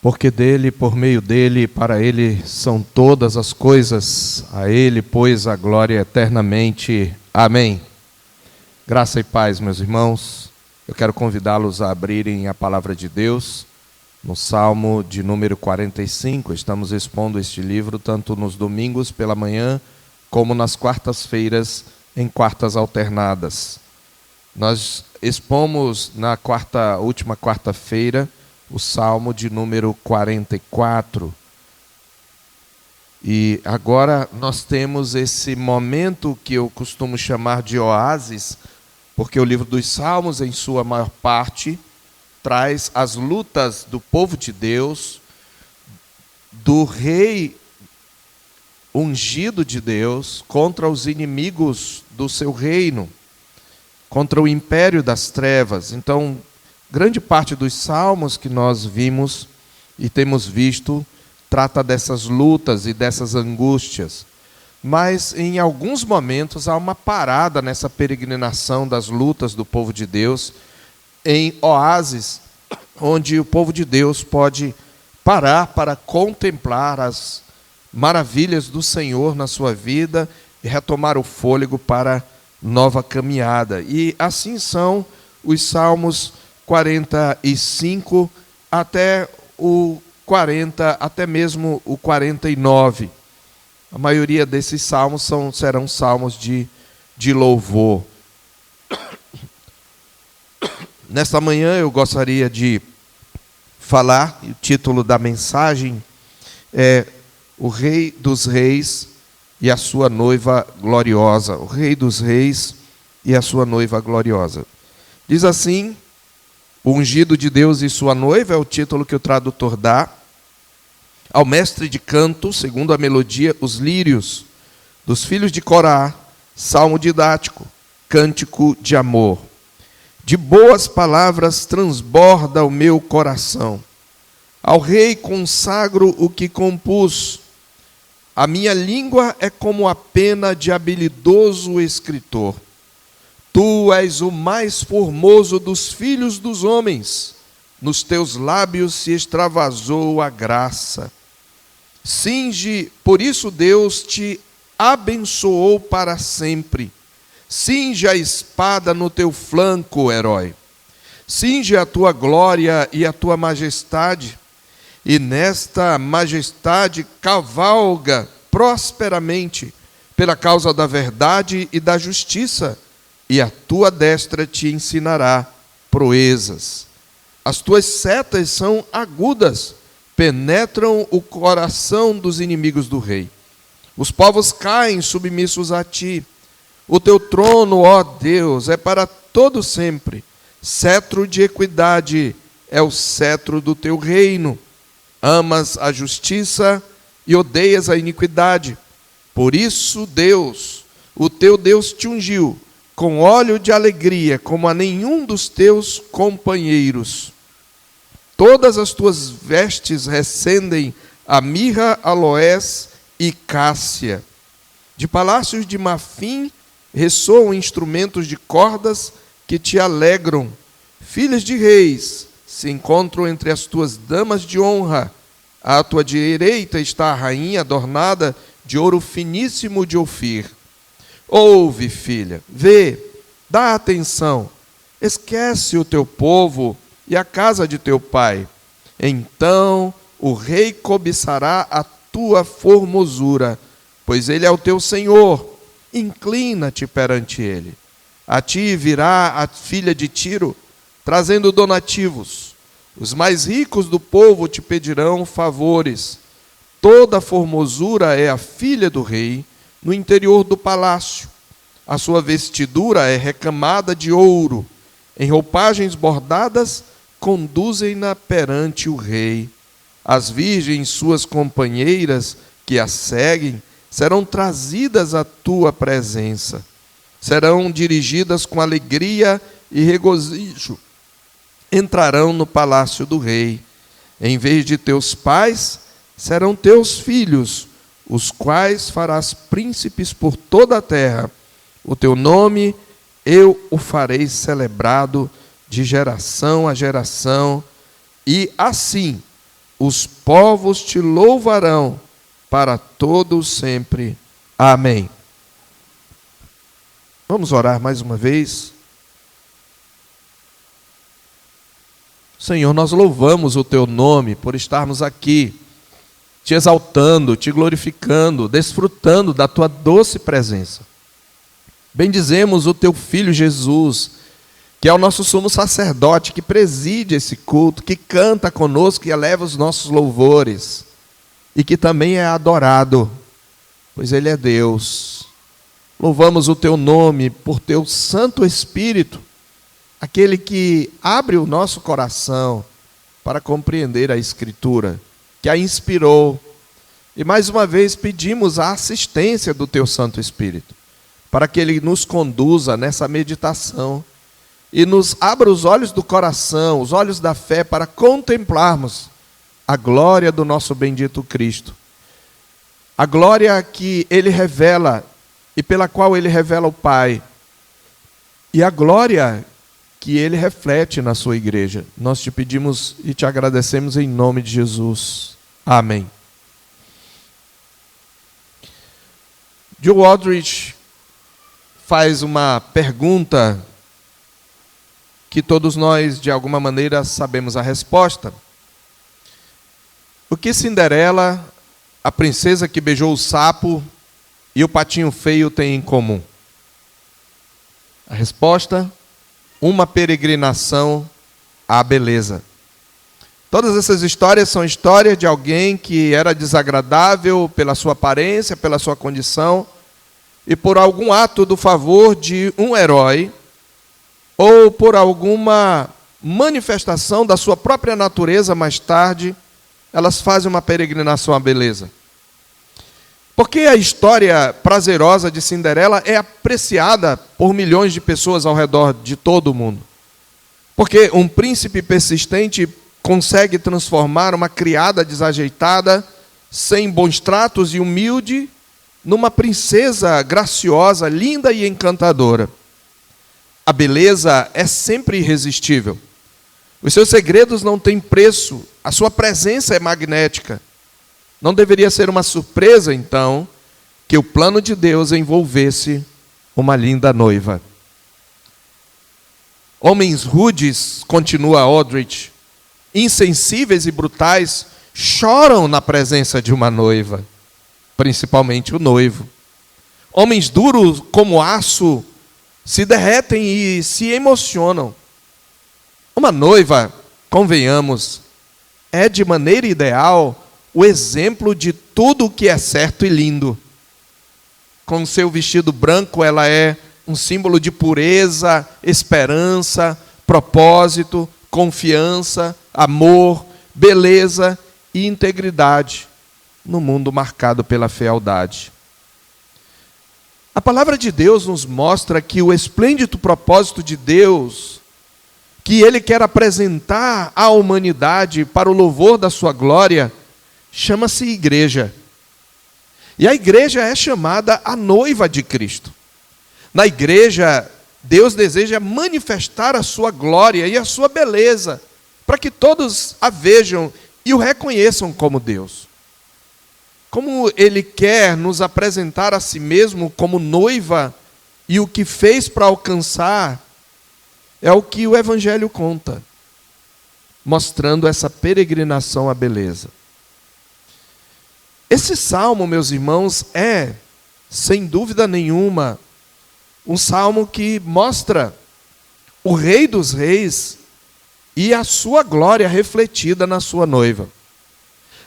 porque dele, por meio dele e para ele são todas as coisas, a ele, pois, a glória eternamente. Amém. Graça e paz, meus irmãos. Eu quero convidá-los a abrirem a palavra de Deus no Salmo de número 45. Estamos expondo este livro tanto nos domingos pela manhã, como nas quartas-feiras, em quartas alternadas. Nós expomos na última quarta-feira o Salmo de número 44. E agora nós temos esse momento que eu costumo chamar de oásis, porque o livro dos Salmos, em sua maior parte, traz as lutas do povo de Deus, do rei ungido de Deus, contra os inimigos do seu reino, contra o império das trevas. Então, grande parte dos salmos que nós vimos e temos visto trata dessas lutas e dessas angústias. Mas em alguns momentos há uma parada nessa peregrinação das lutas do povo de Deus, em oásis, onde o povo de Deus pode parar para contemplar as maravilhas do Senhor na sua vida e retomar o fôlego para nova caminhada. E assim são os salmos 45 até o 40, até mesmo o 49. A maioria desses salmos serão salmos de louvor. Nesta manhã eu gostaria de falar, o título da mensagem é O Rei dos Reis e a sua noiva gloriosa. O Rei dos Reis e a sua noiva gloriosa. Diz assim: o ungido de Deus e sua noiva é o título que o tradutor dá ao mestre de canto, segundo a melodia, os lírios dos filhos de Corá, salmo didático, cântico de amor. De boas palavras transborda o meu coração. Ao rei consagro o que compus. A minha língua é como a pena de habilidoso escritor. Tu és o mais formoso dos filhos dos homens, nos teus lábios se extravasou a graça. Cinge, por isso Deus te abençoou para sempre. Cinge a espada no teu flanco, herói. Cinge a tua glória e a tua majestade, e nesta majestade cavalga prosperamente pela causa da verdade e da justiça, e a tua destra te ensinará proezas. As tuas setas são agudas, penetram o coração dos inimigos do rei. Os povos caem submissos a ti. O teu trono, ó Deus, é para todo sempre. Cetro de equidade é o cetro do teu reino. Amas a justiça e odeias a iniquidade. Por isso, Deus, o teu Deus, te ungiu com óleo de alegria, como a nenhum dos teus companheiros. Todas as tuas vestes recendem a mirra, aloés e cássia. De palácios de marfim ressoam instrumentos de cordas que te alegram. Filhas de reis se encontram entre as tuas damas de honra. À tua direita está a rainha adornada de ouro finíssimo de Ofir. Ouve, filha, vê, dá atenção, esquece o teu povo e a casa de teu pai. Então o rei cobiçará a tua formosura, pois ele é o teu Senhor. Inclina-te perante ele. A ti virá a filha de Tiro, trazendo donativos. Os mais ricos do povo te pedirão favores. Toda formosura é a filha do rei, no interior do palácio. A sua vestidura é recamada de ouro. Em roupagens bordadas, conduzem-na perante o rei. As virgens, suas companheiras, que a seguem, serão trazidas à tua presença. Serão dirigidas com alegria e regozijo. Entrarão no palácio do rei. Em vez de teus pais, serão teus filhos, os quais farás príncipes por toda a terra. O teu nome eu o farei celebrado de geração a geração, e assim os povos te louvarão para todo sempre. Amém. Vamos orar mais uma vez. Senhor, nós louvamos o Teu nome por estarmos aqui, te exaltando, te glorificando, desfrutando da Tua doce presença. Bendizemos o Teu Filho Jesus, que é o nosso sumo sacerdote, que preside esse culto, que canta conosco e eleva os nossos louvores, e que também é adorado, pois Ele é Deus. Louvamos o Teu nome por Teu Santo Espírito, aquele que abre o nosso coração para compreender a Escritura, que a inspirou. E mais uma vez pedimos a assistência do Teu Santo Espírito, para que Ele nos conduza nessa meditação e nos abra os olhos do coração, os olhos da fé, para contemplarmos a glória do nosso bendito Cristo. A glória que Ele revela e pela qual Ele revela o Pai. E a glória que Ele reflete na sua igreja. Nós te pedimos e te agradecemos em nome de Jesus. Amém. Joe Aldrich faz uma pergunta que todos nós, de alguma maneira, sabemos a resposta. O que Cinderela, a princesa que beijou o sapo e o patinho feio têm em comum? A resposta: uma peregrinação à beleza. Todas essas histórias são histórias de alguém que era desagradável pela sua aparência, pela sua condição, e por algum ato do favor de um herói, ou por alguma manifestação da sua própria natureza mais tarde, elas fazem uma peregrinação à beleza. Porque a história prazerosa de Cinderela é apreciada por milhões de pessoas ao redor de todo o mundo. Porque um príncipe persistente consegue transformar uma criada desajeitada, sem bons tratos e humilde, numa princesa graciosa, linda e encantadora. A beleza é sempre irresistível. Os seus segredos não têm preço, a sua presença é magnética. Não deveria ser uma surpresa, então, que o plano de Deus envolvesse uma linda noiva. Homens rudes, continua Aldrich, insensíveis e brutais, choram na presença de uma noiva, principalmente o noivo. Homens duros como aço se derretem e se emocionam. Uma noiva, convenhamos, é de maneira ideal o exemplo de tudo o que é certo e lindo. Com seu vestido branco, ela é um símbolo de pureza, esperança, propósito, confiança, amor, beleza e integridade, no mundo marcado pela fealdade. A palavra de Deus nos mostra que o esplêndido propósito de Deus, que Ele quer apresentar à humanidade para o louvor da sua glória, chama-se igreja. E a igreja é chamada a noiva de Cristo. Na igreja, Deus deseja manifestar a sua glória e a sua beleza, para que todos a vejam e o reconheçam como Deus. Como Ele quer nos apresentar a si mesmo como noiva, e o que fez para alcançar, é o que o Evangelho conta, mostrando essa peregrinação à beleza. Esse salmo, meus irmãos, é, sem dúvida nenhuma, um salmo que mostra o Rei dos Reis e a sua glória refletida na sua noiva.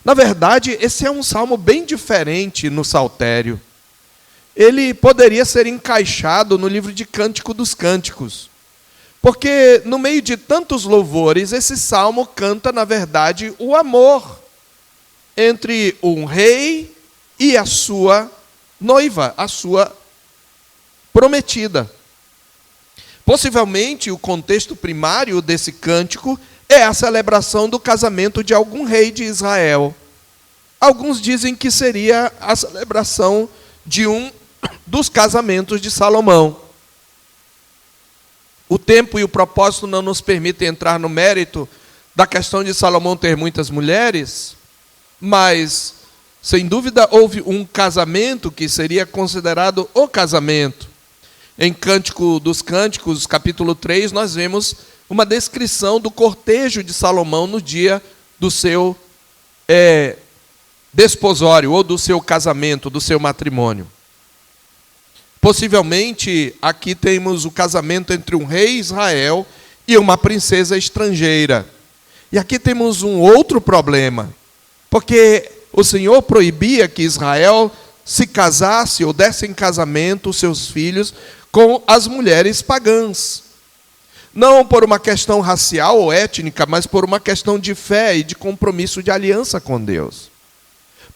Na verdade, esse é um salmo bem diferente no saltério. Ele poderia ser encaixado no livro de Cântico dos Cânticos, porque no meio de tantos louvores, esse salmo canta, na verdade, o amor entre um rei e a sua noiva, a sua prometida. Possivelmente, o contexto primário desse cântico é a celebração do casamento de algum rei de Israel. Alguns dizem que seria a celebração de um dos casamentos de Salomão. O tempo e o propósito não nos permitem entrar no mérito da questão de Salomão ter muitas mulheres, mas, sem dúvida, houve um casamento que seria considerado o casamento. Em Cântico dos Cânticos, capítulo 3, nós vemos uma descrição do cortejo de Salomão no dia do seu desposório, ou do seu casamento, do seu matrimônio. Possivelmente, aqui temos o casamento entre um rei Israel e uma princesa estrangeira. E aqui temos um outro problema, porque o Senhor proibia que Israel se casasse ou desse em casamento os seus filhos com as mulheres pagãs. Não por uma questão racial ou étnica, mas por uma questão de fé e de compromisso de aliança com Deus.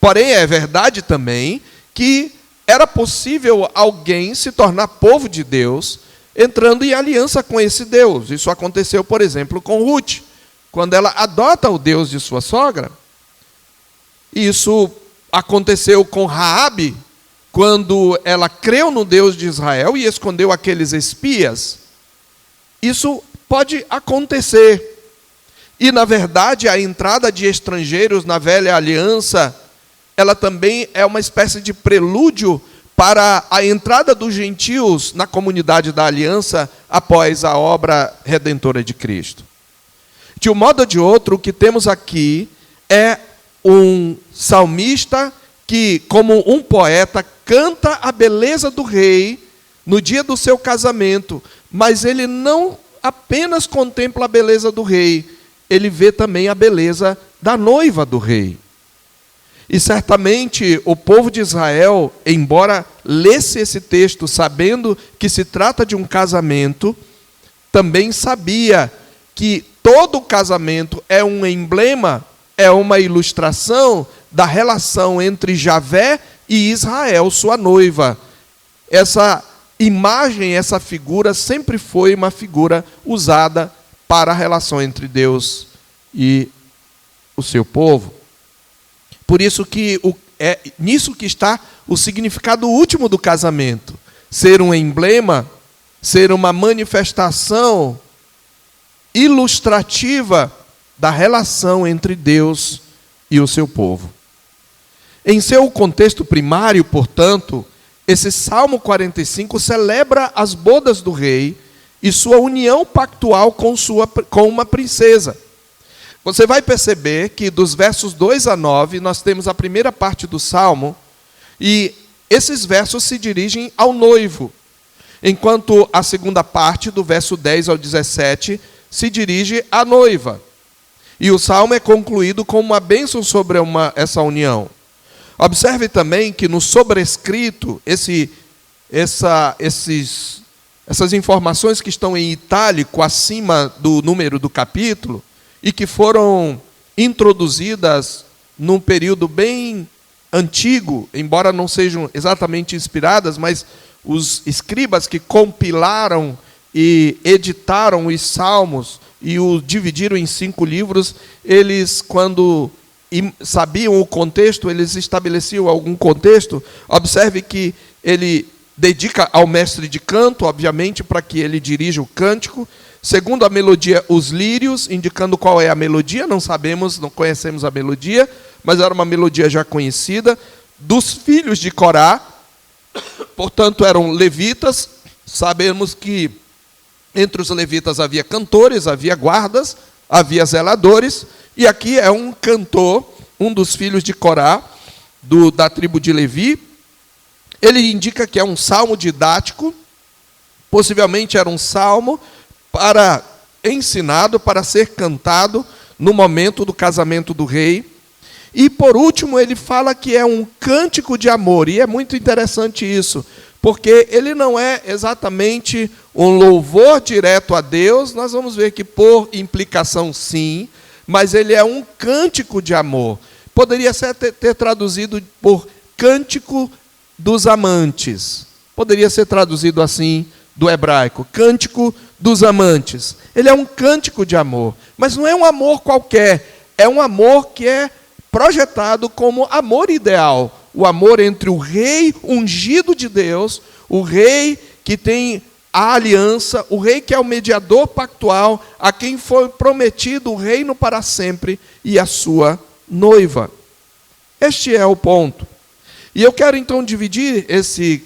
Porém, é verdade também que era possível alguém se tornar povo de Deus entrando em aliança com esse Deus. Isso aconteceu, por exemplo, com Ruth, quando ela adota o Deus de sua sogra. Isso aconteceu com Raabe, quando ela creu no Deus de Israel e escondeu aqueles espias. Isso pode acontecer. E, na verdade, a entrada de estrangeiros na velha aliança, ela também é uma espécie de prelúdio para a entrada dos gentios na comunidade da aliança após a obra redentora de Cristo. De um modo ou de outro, o que temos aqui é um salmista que, como um poeta, canta a beleza do rei no dia do seu casamento, mas ele não apenas contempla a beleza do rei, ele vê também a beleza da noiva do rei. E certamente o povo de Israel, embora lesse esse texto sabendo que se trata de um casamento, também sabia que todo casamento é um emblema, é uma ilustração da relação entre Javé e Israel, sua noiva. Essa imagem, essa figura sempre foi uma figura usada para a relação entre Deus e o seu povo. Por isso que é nisso que está o significado último do casamento. Ser um emblema, ser uma manifestação ilustrativa da relação entre Deus e o seu povo. Em seu contexto primário, portanto, esse Salmo 45 celebra as bodas do rei e sua união pactual com uma princesa. Você vai perceber que dos versos 2 a 9, nós temos a primeira parte do Salmo, e esses versos se dirigem ao noivo, enquanto a segunda parte, do verso 10 ao 17, se dirige à noiva. E o Salmo é concluído com uma bênção sobre essa união. Observe também que no sobrescrito, essas informações que estão em itálico acima do número do capítulo, e que foram introduzidas num período bem antigo, embora não sejam exatamente inspiradas, mas os escribas que compilaram e editaram os salmos e o dividiram em 5 livros, eles, quando sabiam o contexto, eles estabeleciam algum contexto. Observe que ele dedica ao mestre de canto, obviamente, para que ele dirija o cântico. Segundo a melodia, os lírios, indicando qual é a melodia, não sabemos, não conhecemos a melodia, mas era uma melodia já conhecida. Dos filhos de Corá, portanto, eram levitas. Sabemos que entre os levitas havia cantores, havia guardas, havia zeladores, e aqui é um cantor, um dos filhos de Corá, da tribo de Levi. Ele indica que é um salmo didático, possivelmente era um salmo ensinado para ser cantado no momento do casamento do rei. E, por último, ele fala que é um cântico de amor, e é muito interessante isso, porque ele não é exatamente um louvor direto a Deus, nós vamos ver que por implicação sim, mas ele é um cântico de amor. Poderia ser ter traduzido por cântico dos amantes, poderia ser traduzido assim do hebraico, cântico dos amantes. Ele é um cântico de amor, mas não é um amor qualquer, é um amor que é projetado como amor ideal, o amor entre o rei ungido de Deus, o rei que tem a aliança, o rei que é o mediador pactual, a quem foi prometido o reino para sempre, e a sua noiva. Este é o ponto. E eu quero então dividir esse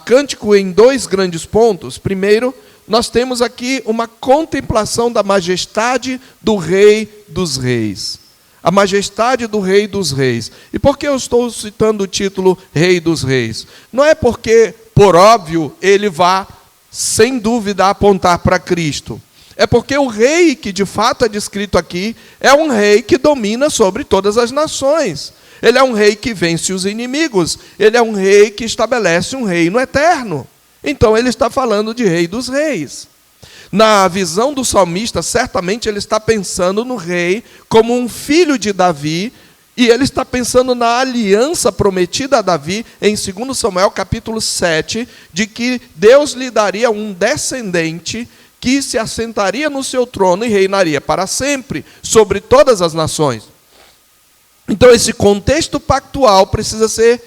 cântico em dois grandes pontos. Primeiro, nós temos aqui uma contemplação da majestade do Rei dos Reis. A majestade do Rei dos Reis. E por que eu estou citando o título Rei dos Reis? Não é porque, por óbvio, ele vá, sem dúvida, apontar para Cristo. É porque o rei que de fato é descrito aqui é um rei que domina sobre todas as nações. Ele é um rei que vence os inimigos. Ele é um rei que estabelece um reino eterno. Então ele está falando de Rei dos Reis. Na visão do salmista, certamente ele está pensando no rei como um filho de Davi, e ele está pensando na aliança prometida a Davi, em 2 Samuel capítulo 7, de que Deus lhe daria um descendente que se assentaria no seu trono e reinaria para sempre sobre todas as nações. Então esse contexto pactual precisa ser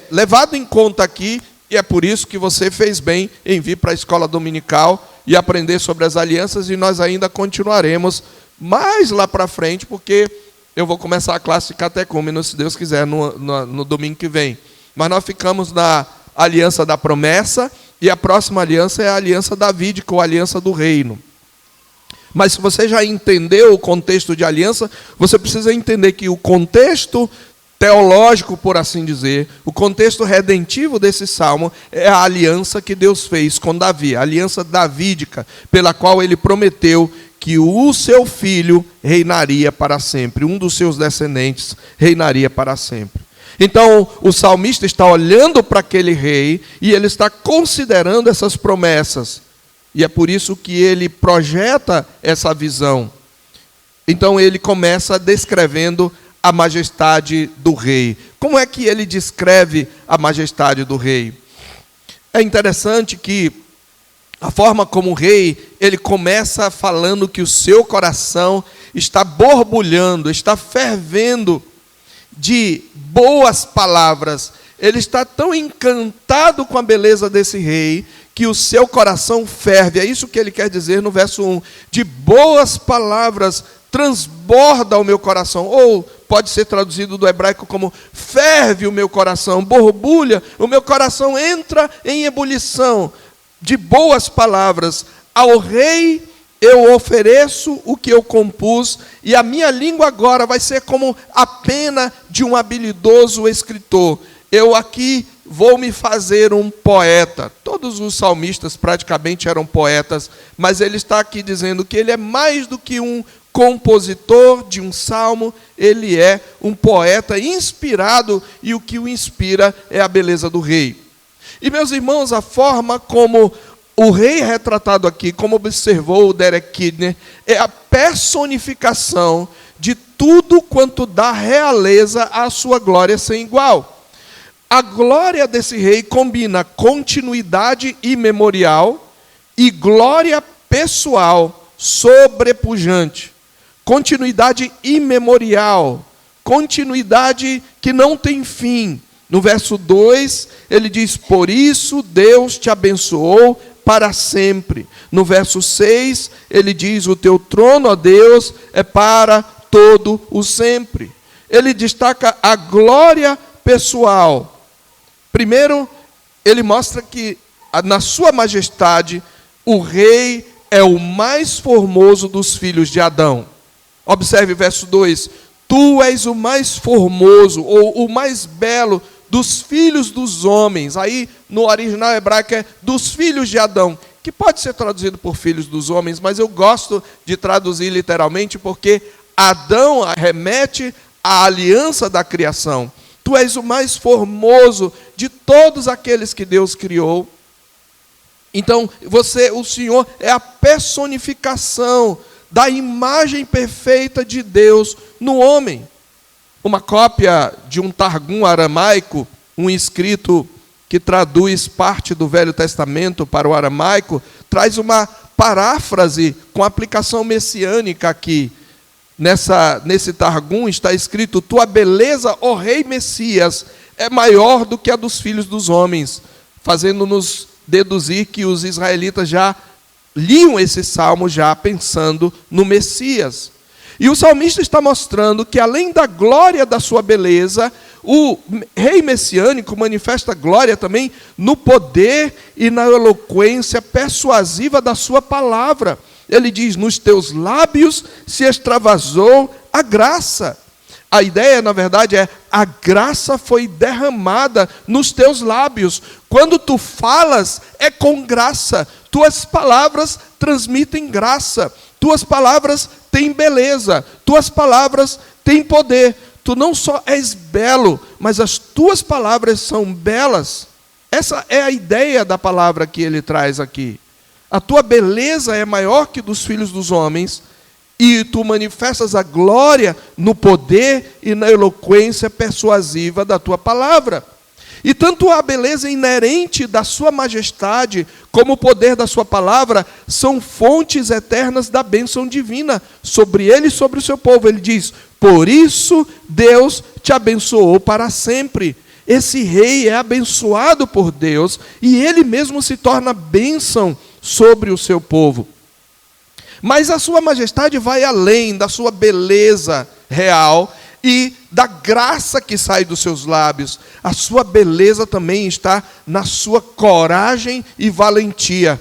levado em conta aqui, e é por isso que você fez bem em vir para a escola dominical e aprender sobre as alianças, e nós ainda continuaremos mais lá para frente, porque eu vou começar a classe catecúmeno, se Deus quiser, no domingo que vem. Mas nós ficamos na aliança da promessa, e a próxima aliança é a aliança davídica, ou a aliança do reino. Mas se você já entendeu o contexto de aliança, você precisa entender que o contexto teológico, por assim dizer, o contexto redentivo desse salmo é a aliança que Deus fez com Davi, a aliança davídica, pela qual ele prometeu que o seu filho reinaria para sempre, um dos seus descendentes reinaria para sempre. Então, o salmista está olhando para aquele rei e ele está considerando essas promessas. E é por isso que ele projeta essa visão. Então, ele começa descrevendo a majestade do rei. Como é que ele descreve a majestade do rei? É interessante que a forma como o rei, ele começa falando que o seu coração está borbulhando, está fervendo de boas palavras. Ele está tão encantado com a beleza desse rei, que o seu coração ferve. É isso que ele quer dizer no verso 1. De boas palavras transborda o meu coração. Ou pode ser traduzido do hebraico como ferve o meu coração, borbulha, o meu coração entra em ebulição. De boas palavras, ao rei eu ofereço o que eu compus, e a minha língua agora vai ser como a pena de um habilidoso escritor. Eu aqui vou me fazer um poeta. Todos os salmistas praticamente eram poetas, mas ele está aqui dizendo que ele é mais do que um compositor de um salmo, ele é um poeta inspirado, e o que o inspira é a beleza do rei. E, meus irmãos, a forma como o rei retratado aqui, como observou o Derek Kidner, é a personificação de tudo quanto dá realeza à sua glória sem igual. A glória desse rei combina continuidade imemorial e glória pessoal sobrepujante. Continuidade imemorial, continuidade que não tem fim. No verso 2, ele diz, por isso Deus te abençoou para sempre. No verso 6, ele diz, o teu trono, ó Deus, é para todo o sempre. Ele destaca a glória pessoal. Primeiro, ele mostra que, na sua majestade, o rei é o mais formoso dos filhos de Adão. Observe o verso 2, tu és o mais formoso, ou o mais belo dos filhos dos homens. Aí, no original hebraico, é dos filhos de Adão, que pode ser traduzido por filhos dos homens, mas eu gosto de traduzir literalmente, porque Adão remete à aliança da criação. Tu és o mais formoso de todos aqueles que Deus criou. Então, o Senhor é a personificação da imagem perfeita de Deus no homem. Uma cópia de um Targum aramaico, um escrito que traduz parte do Velho Testamento para o aramaico, traz uma paráfrase com aplicação messiânica aqui. Nesse Targum está escrito, tua beleza, ó Rei Messias, é maior do que a dos filhos dos homens, fazendo-nos deduzir que os israelitas já liam esse salmo já pensando no Messias. E o salmista está mostrando que, além da glória da sua beleza, o rei messiânico manifesta glória também no poder e na eloquência persuasiva da sua palavra. Ele diz: nos teus lábios se extravasou a graça. A ideia, na verdade, é: a graça foi derramada nos teus lábios. Quando tu falas, é com graça. Tuas palavras transmitem graça. Tuas palavras têm beleza. Tuas palavras têm poder. Tu não só és belo, mas as tuas palavras são belas. Essa é a ideia da palavra que ele traz aqui. A tua beleza é maior que dos filhos dos homens, e tu manifestas a glória no poder e na eloquência persuasiva da tua palavra. E tanto a beleza inerente da sua majestade, como o poder da sua palavra, são fontes eternas da bênção divina sobre ele e sobre o seu povo. Ele diz: por isso Deus te abençoou para sempre. Esse rei é abençoado por Deus, e ele mesmo se torna bênção sobre o seu povo. Mas a sua majestade vai além da sua beleza real e da graça que sai dos seus lábios. A sua beleza também está na sua coragem e valentia.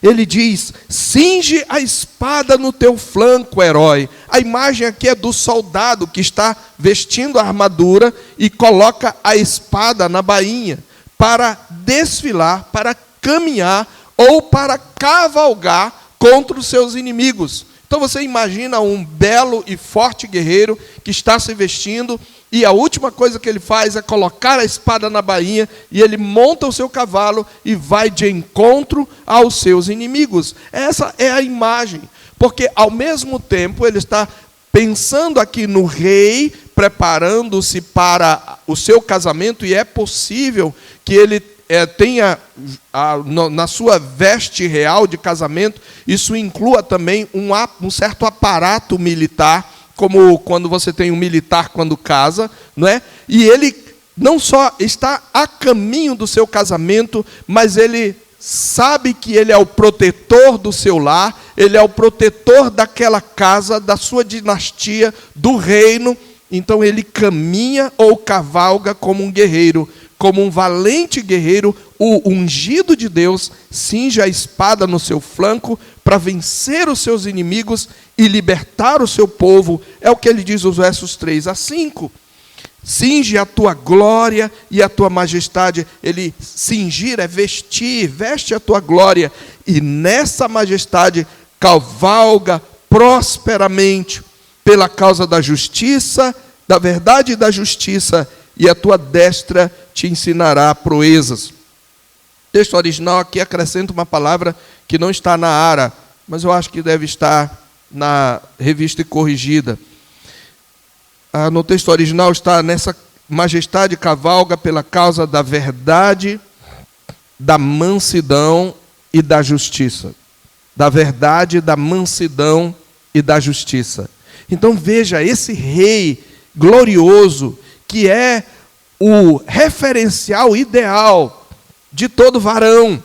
Ele diz: cinge a espada no teu flanco, herói. A imagem aqui é do soldado que está vestindo a armadura e coloca a espada na bainha para desfilar, para caminhar ou para cavalgar contra os seus inimigos. Então você imagina um belo e forte guerreiro que está se vestindo, e a última coisa que ele faz é colocar a espada na bainha, e ele monta o seu cavalo e vai de encontro aos seus inimigos. Essa é a imagem, porque ao mesmo tempo ele está pensando aqui no rei, preparando-se para o seu casamento, e é possível que ele tenha na sua veste real de casamento, isso inclua também um certo aparato militar, como quando você tem um militar quando casa, não é? E ele não só está a caminho do seu casamento, mas ele sabe que ele é o protetor do seu lar, ele é o protetor daquela casa, da sua dinastia, do reino. Então ele caminha ou cavalga como um guerreiro, como um valente guerreiro. O ungido de Deus cinge a espada no seu flanco para vencer os seus inimigos e libertar o seu povo. É o que ele diz nos versos 3 a 5. Cinge a tua glória e a tua majestade. Ele cingir é vestir, veste a tua glória, e nessa majestade cavalga prosperamente pela causa da justiça, da verdade e da justiça, e a tua destra te ensinará proezas. O texto original aqui acrescenta uma palavra que não está na ARA, mas eu acho que deve estar na Revista e Corrigida. No texto original está: nessa majestade cavalga pela causa da verdade, da mansidão e da justiça. Da verdade, da mansidão e da justiça. Então veja, esse rei glorioso, que é o referencial ideal de todo varão,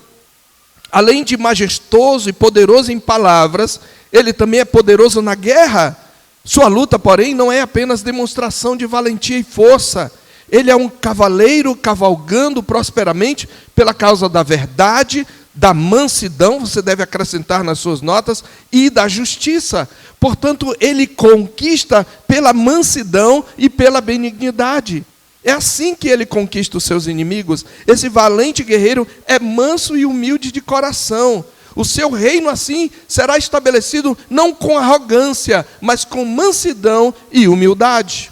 além de majestoso e poderoso em palavras, ele também é poderoso na guerra. Sua luta, porém, não é apenas demonstração de valentia e força. Ele é um cavaleiro cavalgando prosperamente pela causa da verdade, da mansidão, você deve acrescentar nas suas notas, e da justiça. Portanto, ele conquista pela mansidão e pela benignidade. É assim que ele conquista os seus inimigos. Esse valente guerreiro é manso e humilde de coração. O seu reino, assim, será estabelecido não com arrogância, mas com mansidão e humildade.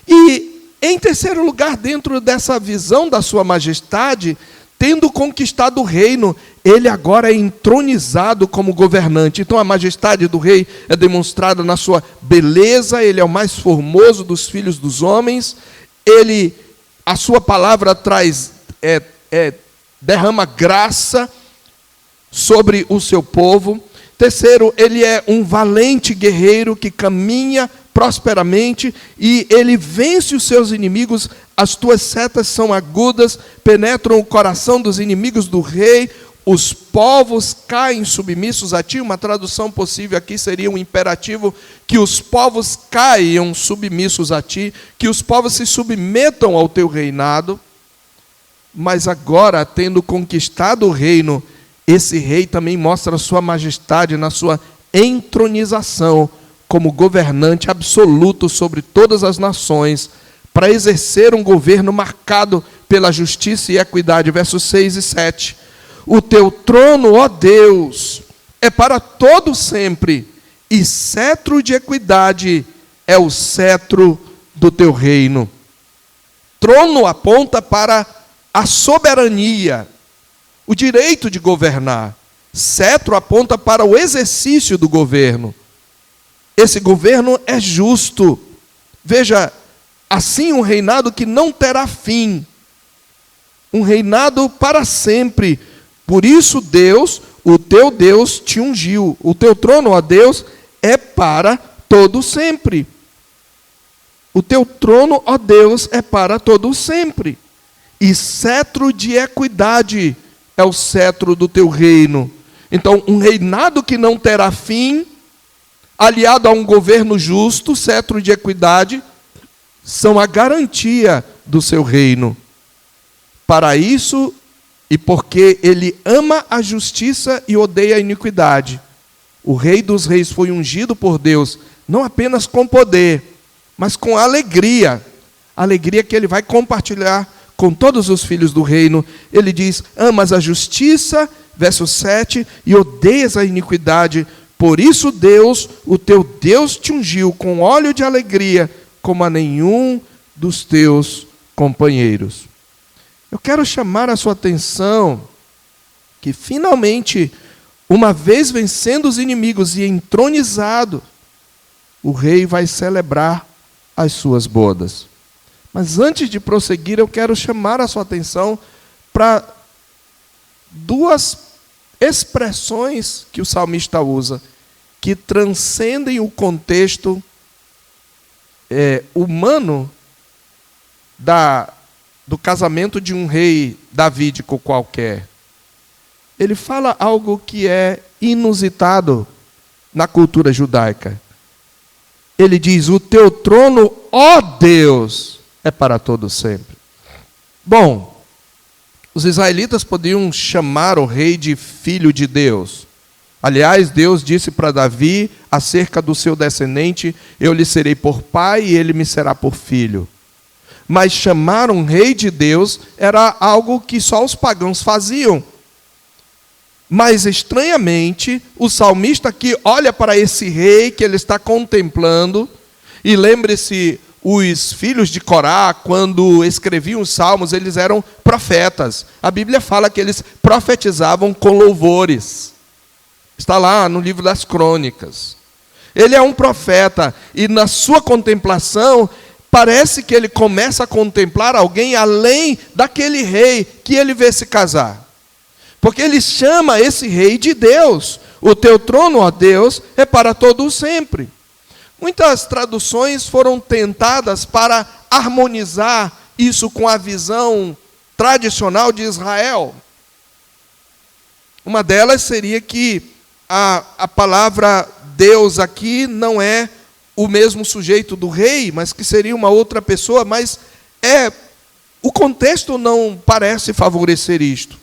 E, em terceiro lugar, dentro dessa visão da sua majestade, tendo conquistado o reino, ele agora é entronizado como governante. Então a majestade do rei é demonstrada na sua beleza, ele é o mais formoso dos filhos dos homens, a sua palavra traz, derrama graça sobre o seu povo. Terceiro, ele é um valente guerreiro que caminha prosperamente, e ele vence os seus inimigos as tuas setas são agudas, penetram o coração dos inimigos do rei, os povos caem submissos a ti. Uma tradução possível aqui seria um imperativo, que os povos caiam submissos a ti, que os povos se submetam ao teu reinado. Mas agora, tendo conquistado o reino, esse rei também mostra a sua majestade na sua entronização como governante absoluto sobre todas as nações, para exercer um governo marcado pela justiça e equidade. Versos 6 e 7. O teu trono, ó Deus, é para todo sempre, e cetro de equidade é o cetro do teu reino. Trono aponta para a soberania, o direito de governar. Cetro aponta para o exercício do governo. Esse governo é justo. Veja, assim um reinado que não terá fim. Um reinado para sempre. Por isso Deus, o teu Deus, te ungiu. O teu trono, ó Deus, é para todo sempre. O teu trono, ó Deus, é para todo sempre. E cetro de equidade é o cetro do teu reino. Então, um reinado que não terá fim, aliado a um governo justo, cetro de equidade, são a garantia do seu reino. Para isso, e porque ele ama a justiça e odeia a iniquidade, o Rei dos Reis foi ungido por Deus, não apenas com poder, mas com alegria. Alegria que ele vai compartilhar com todos os filhos do reino. Ele diz: amas a justiça, verso 7, e odeias a iniquidade. Por isso Deus, o teu Deus, te ungiu com óleo de alegria, como a nenhum dos teus companheiros. Eu quero chamar a sua atenção que finalmente, uma vez vencendo os inimigos e entronizado, o rei vai celebrar as suas bodas. Mas antes de prosseguir, eu quero chamar a sua atenção para duas expressões que o salmista usa, que transcendem o contexto humano do casamento de um rei davídico qualquer. Ele fala algo que é inusitado na cultura judaica. Ele diz: o teu trono, ó Deus, é para todo sempre. Bom, os israelitas podiam chamar o rei de filho de Deus. Aliás, Deus disse para Davi, acerca do seu descendente: eu lhe serei por pai e ele me será por filho. Mas chamar um rei de Deus era algo que só os pagãos faziam. Mas, estranhamente, o salmista aqui olha para esse rei que ele está contemplando, e lembre-se, os filhos de Corá, quando escreviam os salmos, eles eram profetas. A Bíblia fala que eles profetizavam com louvores. Está lá no livro das Crônicas. Ele é um profeta, e na sua contemplação, parece que ele começa a contemplar alguém além daquele rei que ele vê se casar. Porque ele chama esse rei de Deus. O teu trono, ó Deus, é para todo sempre. Muitas traduções foram tentadas para harmonizar isso com a visão tradicional de Israel. Uma delas seria que a palavra Deus aqui não é o mesmo sujeito do rei, mas que seria uma outra pessoa, mas o contexto não parece favorecer isto.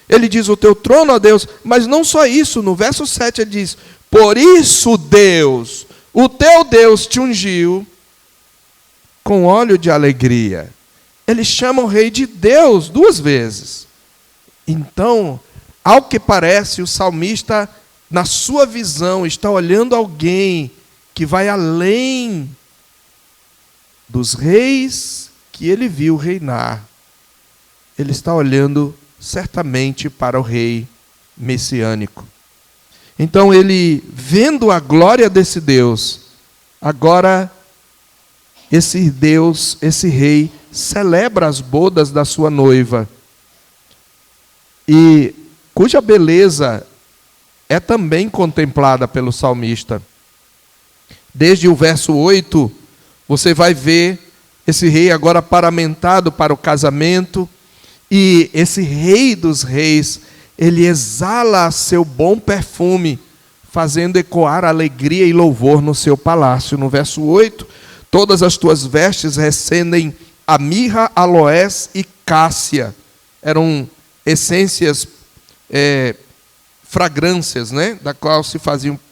Ele diz: o teu trono, ó Deus, mas não só isso, no verso 7 ele diz: por isso Deus, o teu Deus te ungiu com óleo de alegria. Ele chama o rei de Deus 2 vezes. Então, ao que parece, o salmista, na sua visão, está olhando alguém que vai além dos reis que ele viu reinar. Ele está olhando certamente para o rei messiânico. Então ele, vendo a glória desse Deus, agora esse Deus, esse rei, celebra as bodas da sua noiva, e cuja beleza é também contemplada pelo salmista. Desde o verso 8, você vai ver esse rei agora paramentado para o casamento, e esse rei dos reis, ele exala seu bom perfume, fazendo ecoar alegria e louvor no seu palácio. No verso 8, todas as tuas vestes recendem a mirra, aloés e cássia. Eram essências, fragrâncias, né?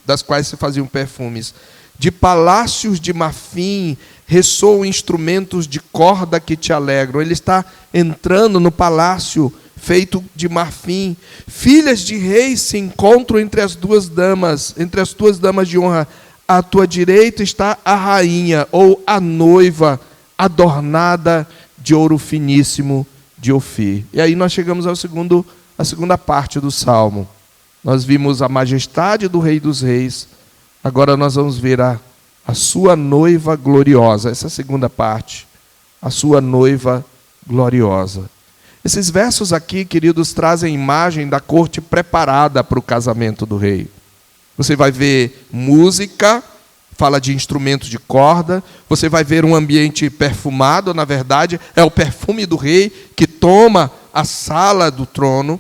Das quais se faziam perfumes. De palácios de marfim ressoam instrumentos de corda que te alegram. Ele está entrando no palácio feito de marfim. Filhas de reis se encontram entre as tuas damas de honra. À tua direita está a rainha, ou a noiva, adornada de ouro finíssimo de Ofir. E aí nós chegamos à segunda parte do Salmo. Nós vimos a majestade do Rei dos Reis. Agora nós vamos ver a sua noiva gloriosa. Essa é a segunda parte. A sua noiva gloriosa. Esses versos aqui, queridos, trazem imagem da corte preparada para o casamento do rei. Você vai ver música, fala de instrumentos de corda. Você vai ver um ambiente perfumado, na verdade, é o perfume do rei que toma a sala do trono.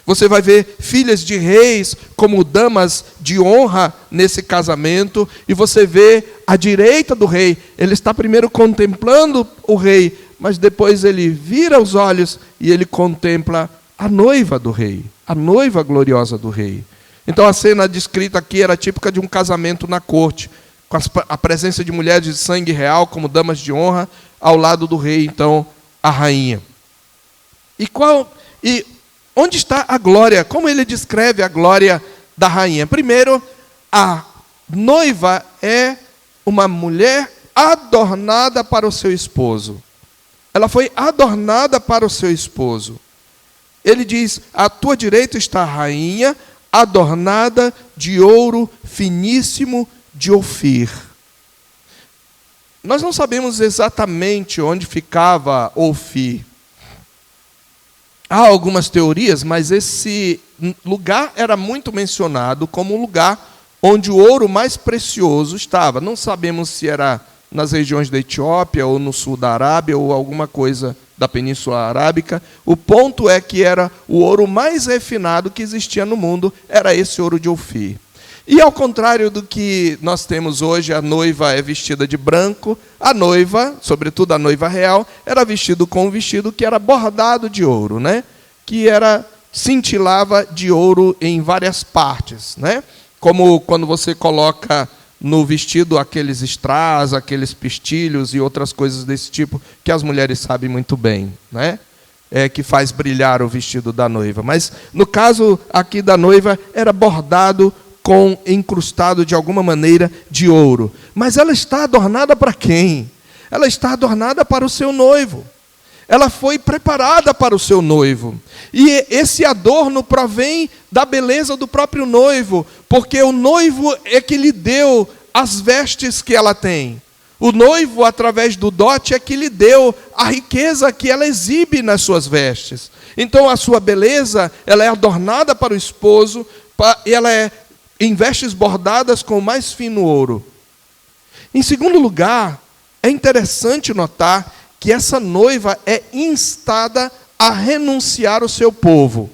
Você vai ver filhas de reis como damas de honra nesse casamento. E você vê à direita do rei. Ele está primeiro contemplando o rei, mas depois ele vira os olhos e ele contempla a noiva do rei, a noiva gloriosa do rei. Então a cena descrita aqui era típica de um casamento na corte, com a presença de mulheres de sangue real como damas de honra, ao lado do rei, então, a rainha. E onde está a glória? Como ele descreve a glória da rainha? Primeiro, a noiva é uma mulher adornada para o seu esposo. Ela foi adornada para o seu esposo. Ele diz, à tua direita está a rainha, adornada de ouro finíssimo de Ofir. Nós não sabemos exatamente onde ficava Ofir. Há algumas teorias, mas esse lugar era muito mencionado como um lugar onde o ouro mais precioso estava. Não sabemos se era nas regiões da Etiópia, ou no sul da Arábia, ou alguma coisa da Península Arábica. O ponto é que era o ouro mais refinado que existia no mundo, era esse ouro de Ofir. E ao contrário do que nós temos hoje, a noiva é vestida de branco, a noiva, sobretudo a noiva real, era vestida com um vestido que era bordado de ouro, né? Que cintilava de ouro em várias partes, né? Como quando você coloca no vestido aqueles strass, aqueles pistilhos e outras coisas desse tipo, que as mulheres sabem muito bem, né? Que faz brilhar o vestido da noiva. Mas no caso aqui da noiva, era bordado incrustado de alguma maneira de ouro. Mas ela está adornada para quem? Ela está adornada para o seu noivo. Ela foi preparada para o seu noivo. E esse adorno provém da beleza do próprio noivo, porque o noivo é que lhe deu as vestes que ela tem. O noivo, através do dote, é que lhe deu a riqueza que ela exibe nas suas vestes. Então, a sua beleza, ela é adornada para o esposo, ela é em vestes bordadas com o mais fino ouro. Em segundo lugar, é interessante notar que essa noiva é instada a renunciar ao seu povo.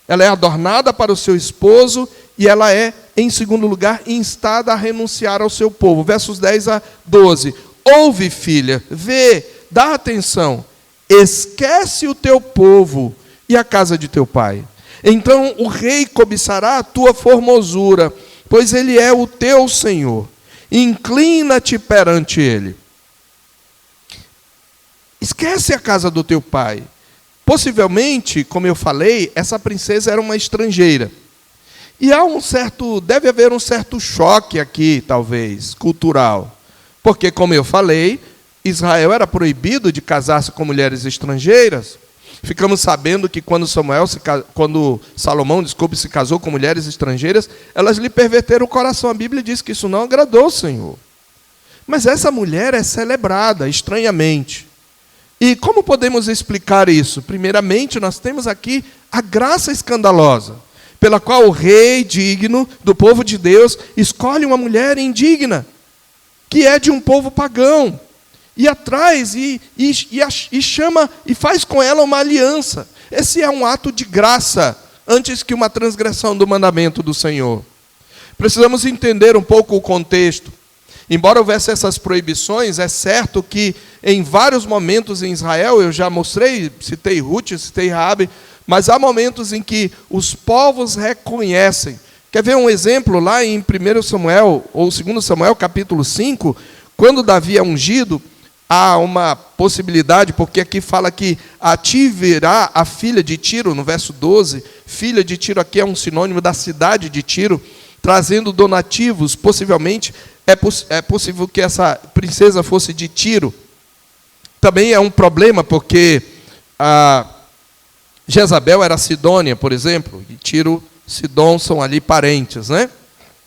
Ela é adornada para o seu esposo e ela é, em segundo lugar, instada a renunciar ao seu povo. Versos 10 a 12. Ouve, filha, vê, dá atenção, esquece o teu povo e a casa de teu pai. Então o rei cobiçará a tua formosura, pois ele é o teu Senhor. Inclina-te perante ele. Esquece a casa do teu pai. Possivelmente, como eu falei, essa princesa era uma estrangeira. E deve haver um certo choque aqui, talvez, cultural. Porque, como eu falei, Israel era proibido de casar-se com mulheres estrangeiras. Ficamos sabendo que quando Salomão se casou com mulheres estrangeiras, elas lhe perverteram o coração. A Bíblia diz que isso não agradou o Senhor. Mas essa mulher é celebrada estranhamente. E como podemos explicar isso? Primeiramente, nós temos aqui a graça escandalosa, pela qual o rei digno do povo de Deus escolhe uma mulher indigna, que é de um povo pagão. e atrás e chama e faz com ela uma aliança. Esse é um ato de graça, antes que uma transgressão do mandamento do Senhor. Precisamos entender um pouco o contexto. Embora houvesse essas proibições, é certo que em vários momentos em Israel, eu já mostrei, citei Ruth, citei Raabe, mas há momentos em que os povos reconhecem. Quer ver um exemplo lá em 1 Samuel, ou 2 Samuel, capítulo 5, quando Davi é ungido, há uma possibilidade, porque aqui fala que a ti virá a filha de Tiro, no verso 12, filha de Tiro aqui é um sinônimo da cidade de Tiro, trazendo donativos, possivelmente, é possível que essa princesa fosse de Tiro. Também é um problema, porque a Jezabel era Sidônia, por exemplo, e Tiro, Sidom são ali parentes, né?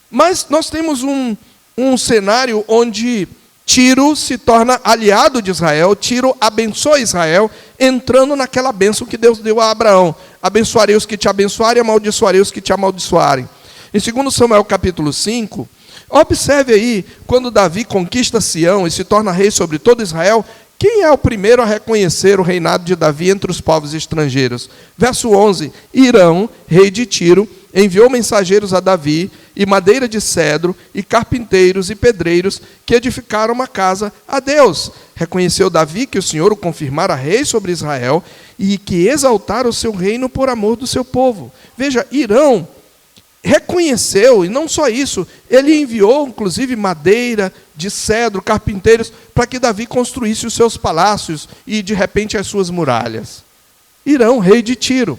Mas nós temos um cenário onde Tiro se torna aliado de Israel, Tiro abençoa Israel, entrando naquela bênção que Deus deu a Abraão. Abençoarei os que te abençoarem, amaldiçoarei os que te amaldiçoarem. Em 2 Samuel capítulo 5, observe aí, quando Davi conquista Sião e se torna rei sobre todo Israel, quem é o primeiro a reconhecer o reinado de Davi entre os povos estrangeiros? Verso 11, Hirão, rei de Tiro, enviou mensageiros a Davi, e madeira de cedro, e carpinteiros e pedreiros, que edificaram uma casa a Deus. Reconheceu Davi que o Senhor o confirmara rei sobre Israel, e que exaltara o seu reino por amor do seu povo. Veja, Hirão reconheceu, e não só isso, ele enviou inclusive madeira de cedro, carpinteiros, para que Davi construísse os seus palácios e de repente as suas muralhas. Hirão, rei de Tiro.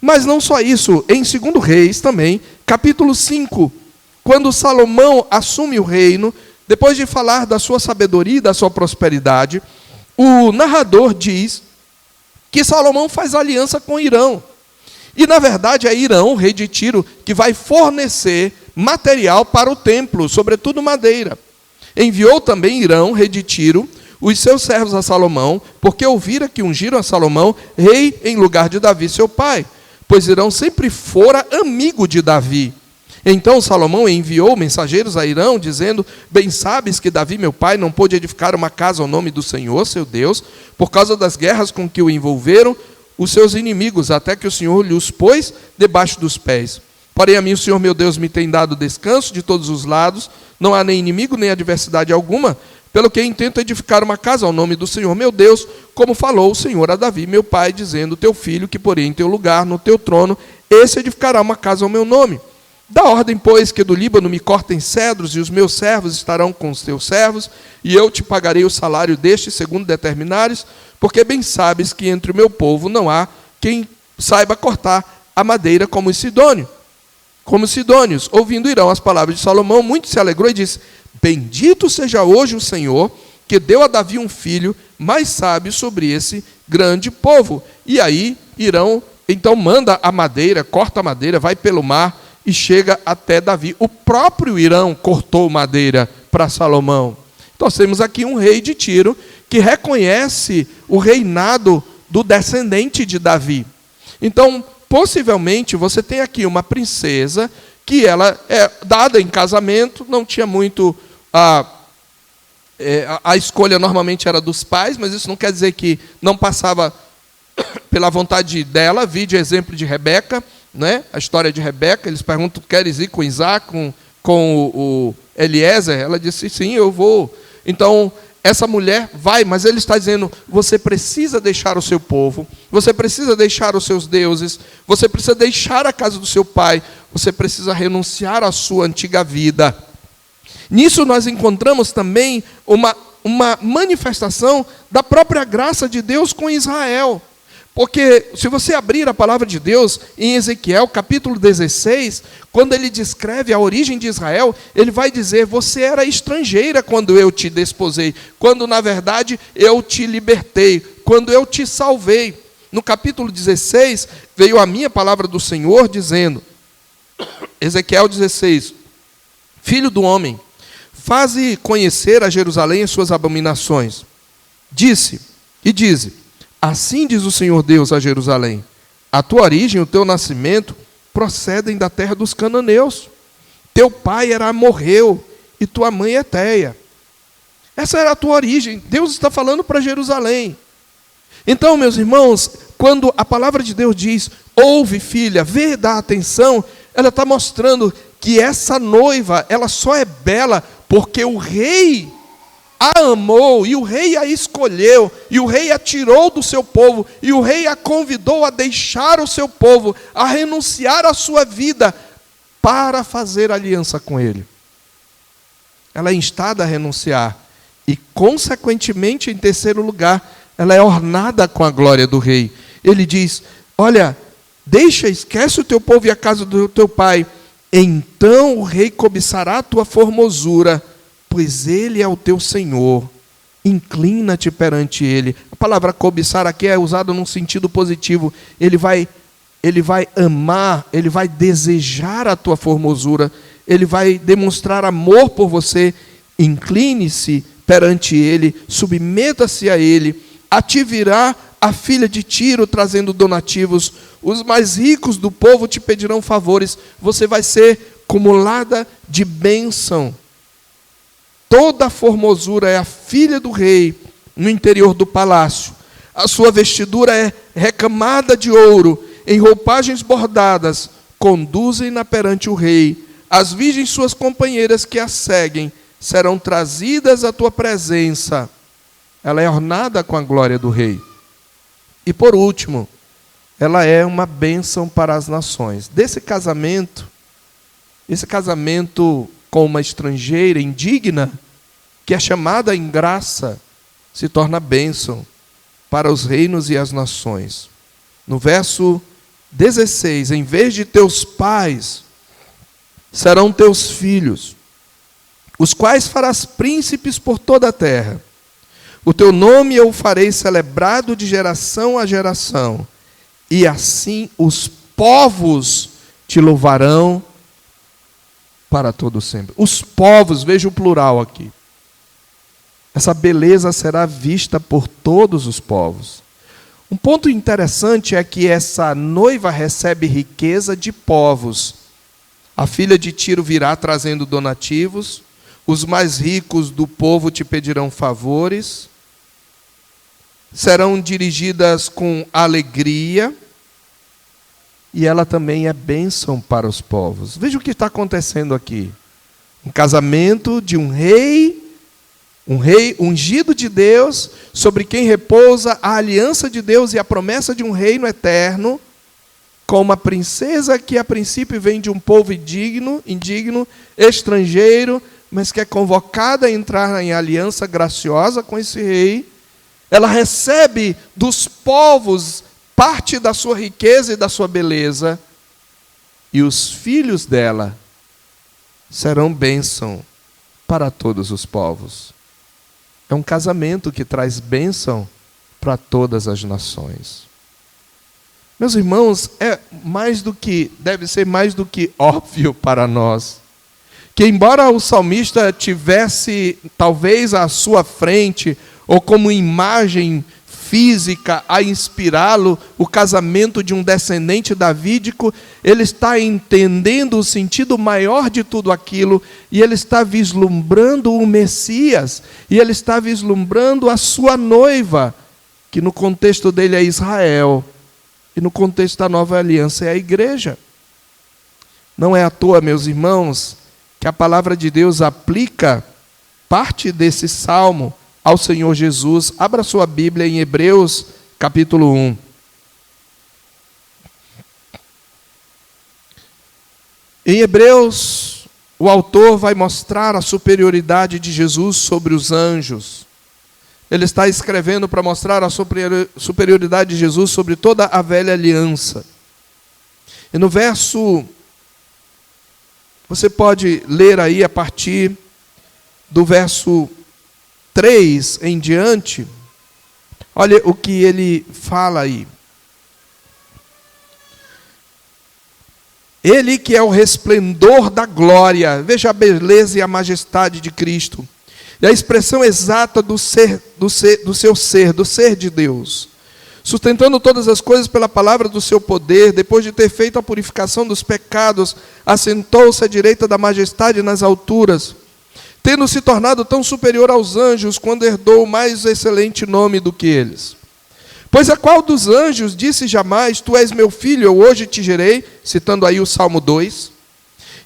Mas não só isso, em 2 Reis também, capítulo 5, quando Salomão assume o reino, depois de falar da sua sabedoria e da sua prosperidade, o narrador diz que Salomão faz aliança com Hirão. E, na verdade, é Hirão, rei de Tiro, que vai fornecer material para o templo, sobretudo madeira. Enviou também Hirão, rei de Tiro, os seus servos a Salomão, porque ouvira que ungiram a Salomão rei em lugar de Davi, seu pai, pois Hirão sempre fora amigo de Davi. Então Salomão enviou mensageiros a Hirão, dizendo: bem sabes que Davi, meu pai, não pôde edificar uma casa ao nome do Senhor, seu Deus, por causa das guerras com que o envolveram os seus inimigos, até que o Senhor lhe os pôs debaixo dos pés. Porém, a mim o Senhor meu Deus me tem dado descanso de todos os lados, não há nem inimigo, nem adversidade alguma, pelo que intento edificar uma casa ao nome do Senhor meu Deus, como falou o Senhor a Davi, meu pai, dizendo: teu filho, que porém em teu lugar, no teu trono, esse edificará uma casa ao meu nome. Dá ordem, pois, que do Líbano me cortem cedros, e os meus servos estarão com os teus servos, e eu te pagarei o salário destes, segundo determinares, porque bem sabes que entre o meu povo não há quem saiba cortar a madeira como os sidônios. Ouvindo Hirão as palavras de Salomão, muito se alegrou e disse: bendito seja hoje o Senhor, que deu a Davi um filho mais sábio sobre esse grande povo. E aí Hirão então manda a madeira, corta a madeira, vai pelo mar e chega até Davi. O próprio Hirão cortou madeira para Salomão. Então temos aqui um rei de Tiro que reconhece o reinado do descendente de Davi. Então, possivelmente, você tem aqui uma princesa que ela é dada em casamento, não tinha muito... A escolha normalmente era dos pais, mas isso não quer dizer que não passava pela vontade dela. Vide o exemplo de Rebeca, né? A história de Rebeca. Eles perguntam: queres ir com Isaac, com o Eliezer? Ela disse: sim, eu vou. Então, essa mulher vai, mas ele está dizendo: você precisa deixar o seu povo, você precisa deixar os seus deuses, você precisa deixar a casa do seu pai, você precisa renunciar à sua antiga vida. Nisso nós encontramos também uma manifestação da própria graça de Deus com Israel. Porque se você abrir a palavra de Deus em Ezequiel, capítulo 16, quando ele descreve a origem de Israel, ele vai dizer: você era estrangeira quando eu te desposei, quando na verdade eu te libertei, quando eu te salvei. No capítulo 16, veio a minha palavra do Senhor dizendo, Ezequiel 16, filho do homem, faze conhecer a Jerusalém as suas abominações. Dize, assim diz o Senhor Deus a Jerusalém: a tua origem, o teu nascimento, procedem da terra dos cananeus. Teu pai era amorreu, e tua mãe Eteia. Essa era a tua origem. Deus está falando para Jerusalém. Então, meus irmãos, quando a palavra de Deus diz, ouve, filha, vê, dá atenção, ela está mostrando que essa noiva, ela só é bela porque o rei a amou, e o rei a escolheu, e o rei a tirou do seu povo, e o rei a convidou a deixar o seu povo, a renunciar à sua vida, para fazer aliança com ele. Ela é instada a renunciar, e consequentemente, em terceiro lugar, ela é ornada com a glória do rei. Ele diz, olha, esquece o teu povo e a casa do teu pai, então o rei cobiçará a tua formosura, pois ele é o teu Senhor, inclina-te perante ele. A palavra cobiçar aqui é usada num sentido positivo. Ele vai amar, ele vai desejar a tua formosura, ele vai demonstrar amor por você. Incline-se perante ele, submeta-se a ele, a ti virá a filha de Tiro trazendo donativos, os mais ricos do povo te pedirão favores, você vai ser cumulada de bênção. Toda a formosura é a filha do rei no interior do palácio. A sua vestidura é recamada de ouro, em roupagens bordadas, conduzem-na perante o rei. As virgens suas companheiras que a seguem serão trazidas à tua presença. Ela é ornada com a glória do rei. E por último, ela é uma bênção para as nações. Esse casamento com uma estrangeira indigna, que é chamada em graça, se torna bênção para os reinos e as nações. No verso 16, em vez de teus pais, serão teus filhos, os quais farás príncipes por toda a terra. O teu nome eu farei celebrado de geração a geração, e assim os povos te louvarão para todo sempre. Os povos, veja o plural aqui. Essa beleza será vista por todos os povos. Um ponto interessante é que essa noiva recebe riqueza de povos. A filha de Tiro virá trazendo donativos, os mais ricos do povo te pedirão favores, serão dirigidas com alegria, e ela também é bênção para os povos. Veja o que está acontecendo aqui. Um casamento de um rei ungido de Deus, sobre quem repousa a aliança de Deus e a promessa de um reino eterno, com uma princesa que a princípio vem de um povo indigno, estrangeiro, mas que é convocada a entrar em aliança graciosa com esse rei. Ela recebe dos povos parte da sua riqueza e da sua beleza, e os filhos dela serão bênção para todos os povos. É um casamento que traz bênção para todas as nações. Meus irmãos, deve ser mais do que óbvio para nós, que embora o salmista tivesse talvez à sua frente, ou como imagem física a inspirá-lo, o casamento de um descendente davídico, ele está entendendo o sentido maior de tudo aquilo, e ele está vislumbrando o Messias, e ele está vislumbrando a sua noiva, que no contexto dele é Israel, e no contexto da nova aliança é a igreja. Não é à toa, meus irmãos, que a palavra de Deus aplica parte desse salmo ao Senhor Jesus. Abra sua Bíblia em Hebreus, capítulo 1. Em Hebreus, o autor vai mostrar a superioridade de Jesus sobre os anjos. Ele está escrevendo para mostrar a superioridade de Jesus sobre toda a velha aliança. E no verso, você pode ler aí a partir do verso 3 em diante, olha o que ele fala aí. Ele que é o resplendor da glória, veja a beleza e a majestade de Cristo, e a expressão exata do ser de Deus, sustentando todas as coisas pela palavra do seu poder, depois de ter feito a purificação dos pecados, assentou-se à direita da majestade nas alturas, tendo se tornado tão superior aos anjos, quando herdou mais excelente nome do que eles. Pois a qual dos anjos disse jamais, tu és meu filho, eu hoje te gerei, citando aí o Salmo 2,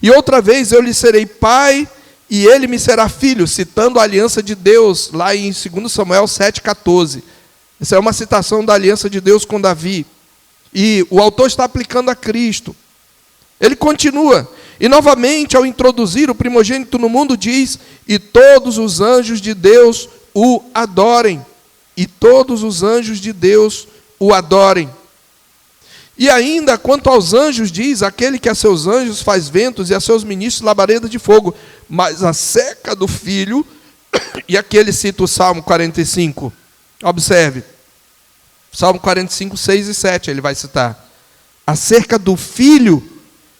e outra vez eu lhe serei pai, e ele me será filho, citando a aliança de Deus, lá em 2 Samuel 7,14. Essa é uma citação da aliança de Deus com Davi. E o autor está aplicando a Cristo. Ele continua, e novamente, ao introduzir o primogênito no mundo, diz, e todos os anjos de Deus o adorem. E todos os anjos de Deus o adorem. E ainda, quanto aos anjos, diz, aquele que a seus anjos faz ventos e a seus ministros labaredas de fogo, mas acerca do filho, e aqui ele cita o Salmo 45, observe, Salmo 45, 6 e 7, ele vai citar. Acerca do filho,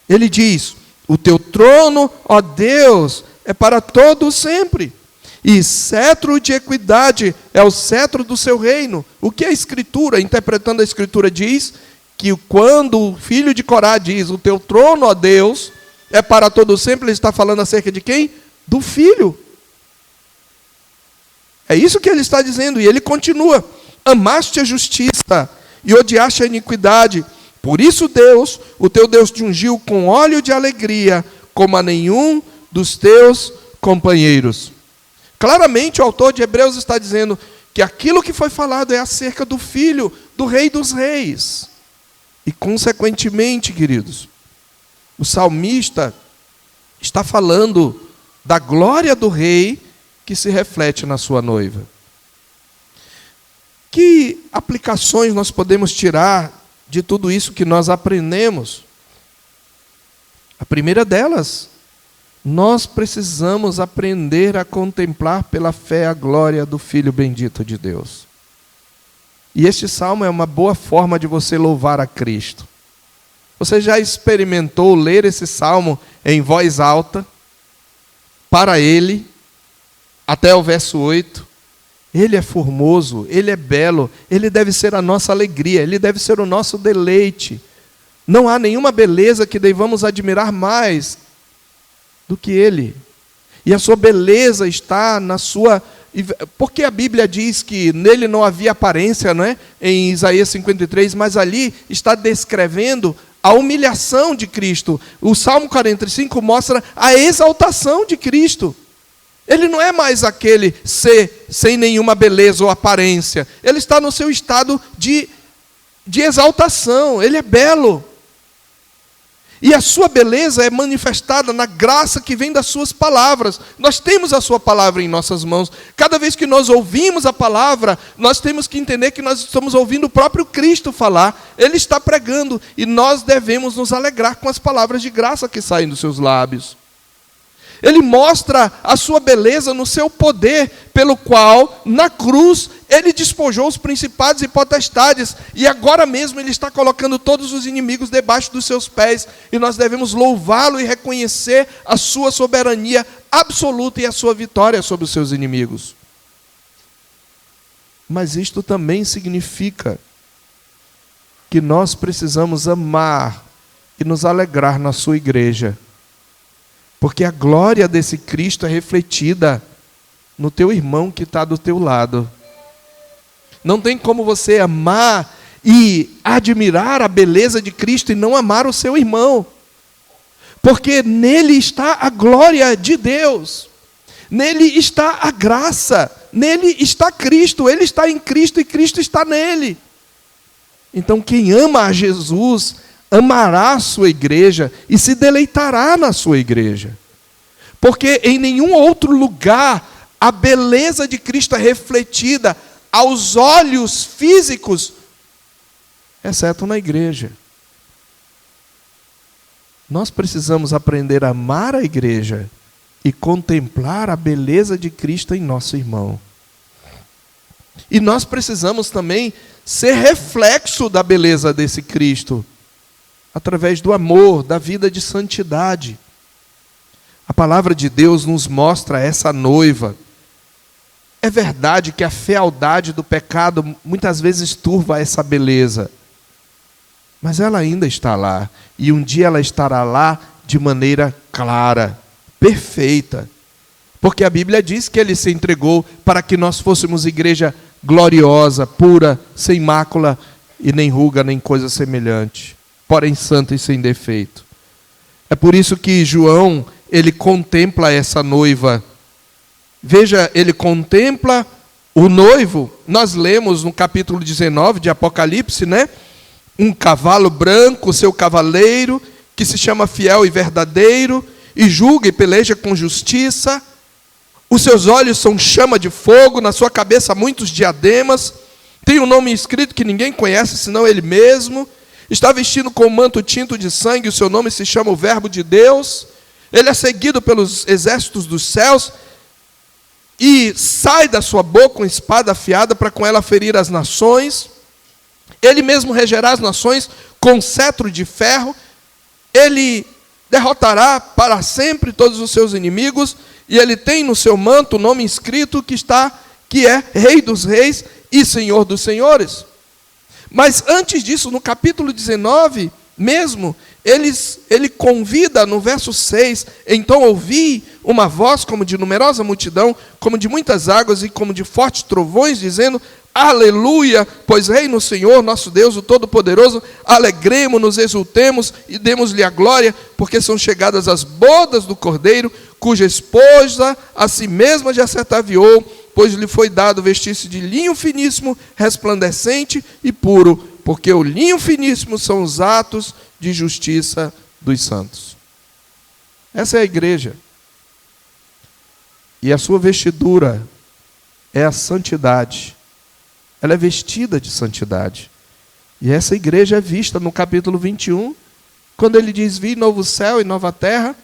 ele diz, o teu trono, ó Deus, é para todo sempre, e cetro de equidade é o cetro do seu reino. O que a Escritura, interpretando a Escritura, diz? Que quando o filho de Corá diz, o teu trono, ó Deus, é para todo sempre, ele está falando acerca de quem? Do filho. É isso que ele está dizendo, e ele continua. Amaste a justiça e odiaste a iniquidade. Por isso Deus, o teu Deus, te ungiu com óleo de alegria, como a nenhum dos teus companheiros. Claramente o autor de Hebreus está dizendo que aquilo que foi falado é acerca do Filho, do Rei dos Reis. E consequentemente, queridos, o salmista está falando da glória do Rei que se reflete na sua noiva. Que aplicações nós podemos tirar de tudo isso que nós aprendemos? A primeira delas, nós precisamos aprender a contemplar pela fé a glória do Filho bendito de Deus. E este salmo é uma boa forma de você louvar a Cristo. Você já experimentou ler esse salmo em voz alta, para Ele, até o verso 8? Ele é formoso, Ele é belo, Ele deve ser a nossa alegria, Ele deve ser o nosso deleite. Não há nenhuma beleza que devamos admirar mais do que Ele. E a sua beleza está na sua... Porque a Bíblia diz que nele não havia aparência, não é? Em Isaías 53, mas ali está descrevendo a humilhação de Cristo. O Salmo 45 mostra a exaltação de Cristo. Ele não é mais aquele ser sem nenhuma beleza ou aparência. Ele está no seu estado de exaltação. Ele é belo. E a sua beleza é manifestada na graça que vem das suas palavras. Nós temos a sua palavra em nossas mãos. Cada vez que nós ouvimos a palavra, nós temos que entender que nós estamos ouvindo o próprio Cristo falar. Ele está pregando e nós devemos nos alegrar com as palavras de graça que saem dos seus lábios. Ele mostra a sua beleza no seu poder, pelo qual, na cruz, ele despojou os principados e potestades, e agora mesmo ele está colocando todos os inimigos debaixo dos seus pés, e nós devemos louvá-lo e reconhecer a sua soberania absoluta e a sua vitória sobre os seus inimigos. Mas isto também significa que nós precisamos amar e nos alegrar na sua igreja. Porque a glória desse Cristo é refletida no teu irmão que está do teu lado. Não tem como você amar e admirar a beleza de Cristo e não amar o seu irmão. Porque nele está a glória de Deus. Nele está a graça. Nele está Cristo. Ele está em Cristo e Cristo está nele. Então quem ama a Jesus amará a sua igreja e se deleitará na sua igreja. Porque em nenhum outro lugar a beleza de Cristo é refletida aos olhos físicos, exceto na igreja. Nós precisamos aprender a amar a igreja e contemplar a beleza de Cristo em nosso irmão. E nós precisamos também ser reflexo da beleza desse Cristo, através do amor, da vida de santidade. A palavra de Deus nos mostra essa noiva. É verdade que a fealdade do pecado muitas vezes turva essa beleza, mas ela ainda está lá, e um dia ela estará lá de maneira clara, perfeita, Porque a Bíblia diz que ele se entregou para que nós fôssemos igreja gloriosa, pura, sem mácula e nem ruga, nem coisa semelhante, porém santa e sem defeito. É por isso que João, ele contempla essa noiva. Veja, ele contempla o noivo. Nós lemos no capítulo 19 de Apocalipse, né? Um cavalo branco, seu cavaleiro, que se chama fiel e verdadeiro, e julga e peleja com justiça. Os seus olhos são chama de fogo, na sua cabeça muitos diademas. Tem um nome escrito que ninguém conhece, senão ele mesmo. Está vestido com um manto tinto de sangue, o seu nome se chama o Verbo de Deus. Ele é seguido pelos exércitos dos céus, e sai da sua boca uma espada afiada para com ela ferir as nações. Ele mesmo regerá as nações com cetro de ferro. Ele derrotará para sempre todos os seus inimigos, e ele tem no seu manto o nome escrito que é Rei dos Reis e Senhor dos Senhores. Mas antes disso, no capítulo 19 mesmo, ele convida no verso 6, então ouvi uma voz como de numerosa multidão, como de muitas águas e como de fortes trovões, dizendo: aleluia, pois reina o Senhor, nosso Deus, o Todo-Poderoso, alegremo-nos, exultemos e demos-lhe a glória, porque são chegadas as bodas do Cordeiro, cuja esposa a si mesma já se ataviou, pois lhe foi dado vestir-se de linho finíssimo, resplandecente e puro, porque o linho finíssimo são os atos de justiça dos santos. Essa é a igreja. E a sua vestidura é a santidade. Ela é vestida de santidade. E essa igreja é vista no capítulo 21, quando ele diz: vi novo céu e nova terra,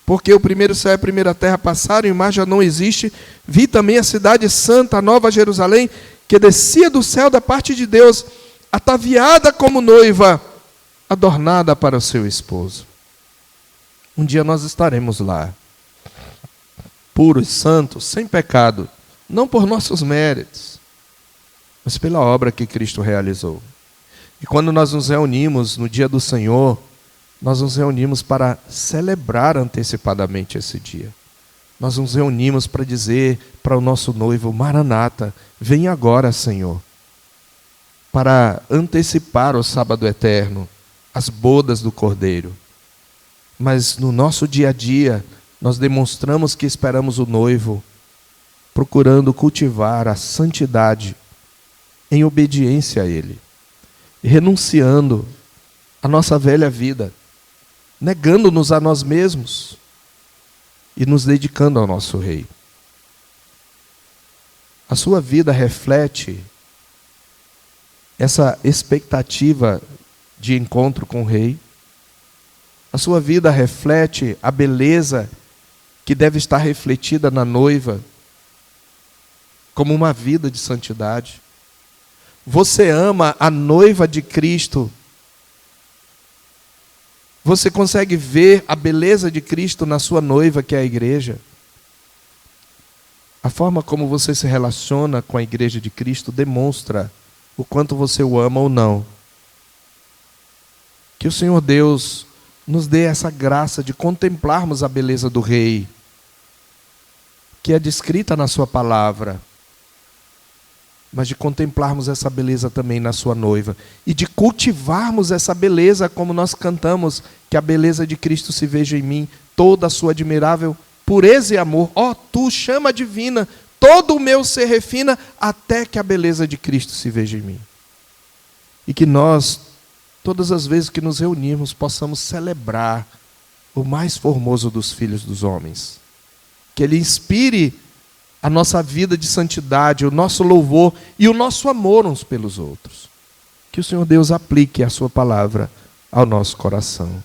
porque o primeiro céu e a primeira terra passaram e o mar já não existe. Vi também a cidade santa, a nova Jerusalém, que descia do céu da parte de Deus, ataviada como noiva, adornada para o seu esposo. Um dia nós estaremos lá, puros, santos, sem pecado, não por nossos méritos, mas pela obra que Cristo realizou. E quando nós nos reunimos no dia do Senhor, nós nos reunimos para celebrar antecipadamente esse dia. Nós nos reunimos para dizer para o nosso noivo: Maranata, vem agora, Senhor, para antecipar o sábado eterno, as bodas do Cordeiro. Mas no nosso dia a dia, nós demonstramos que esperamos o noivo, procurando cultivar a santidade em obediência a Ele, renunciando à nossa velha vida, negando-nos a nós mesmos e nos dedicando ao nosso Rei. A sua vida reflete essa expectativa de encontro com o Rei. A sua vida reflete a beleza que deve estar refletida na noiva, como uma vida de santidade. Você ama a noiva de Cristo? Você consegue ver a beleza de Cristo na sua noiva, que é a igreja? A forma como você se relaciona com a igreja de Cristo demonstra o quanto você o ama ou não. Que o Senhor Deus nos dê essa graça de contemplarmos a beleza do Rei, que é descrita na sua palavra, mas de contemplarmos essa beleza também na sua noiva, e de cultivarmos essa beleza, como nós cantamos, que a beleza de Cristo se veja em mim, toda a sua admirável pureza e amor. Ó, tu, chama divina, todo o meu ser refina, até que a beleza de Cristo se veja em mim. E que nós, todas as vezes que nos reunirmos, possamos celebrar o mais formoso dos filhos dos homens. Que Ele inspire a nossa vida de santidade, o nosso louvor e o nosso amor uns pelos outros. Que o Senhor Deus aplique a sua palavra ao nosso coração.